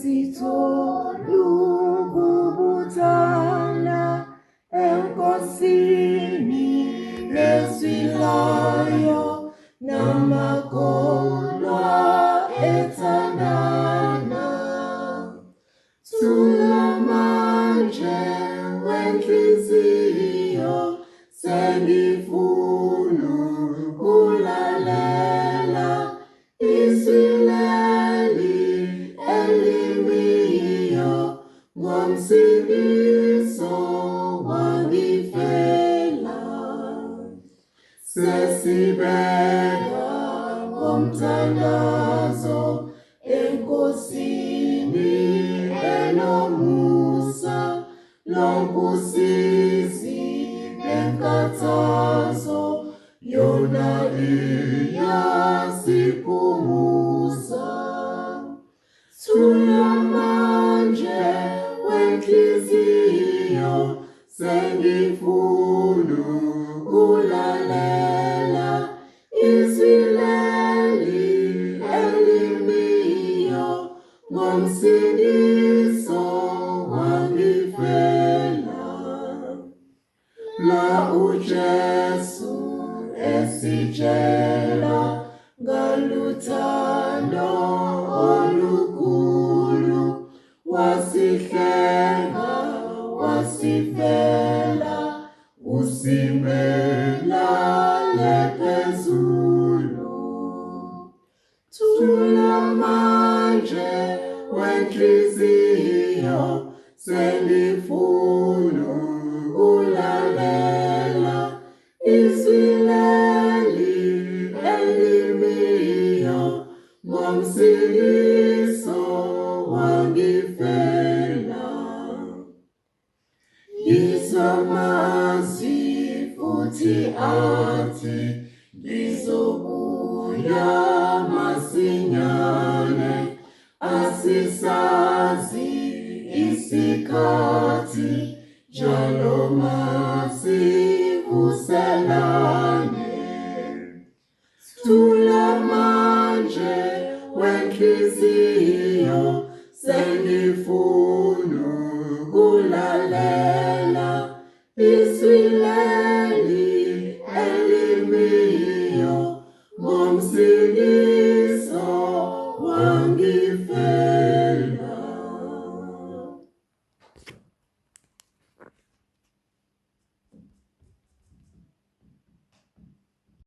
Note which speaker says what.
Speaker 1: Masitolubuthana enkosini nesilayo namakholwa ethandana. Thulamanje wenhliziyo sengifuna ukulalela izwi leli elimiyo ngomsikiso wangifela. Sesibeka ngomthandazo enkosini enomusa lombusizi nenkathazo yona iyasiphumuza. Thulamanje wenhliziyo sengifuna ukulalela izwi leli elimiyo ngomsikiso wangifela. La uJesu esitshela ngaluthando olukhulu, wasihlenga wasifela, usimela lephezulu. Thulamanje wenhliziyo sengifuna ukulalela izwi leli elimiyo ngomsikiso wangifela. Ngizomazi futhi athi ngizobuya masinyane, asisazi isikhathi njalo masivuselane. Thulamanje wenhliziyo sengifuna ukulalela izwi leli elimiyo ngomsikiso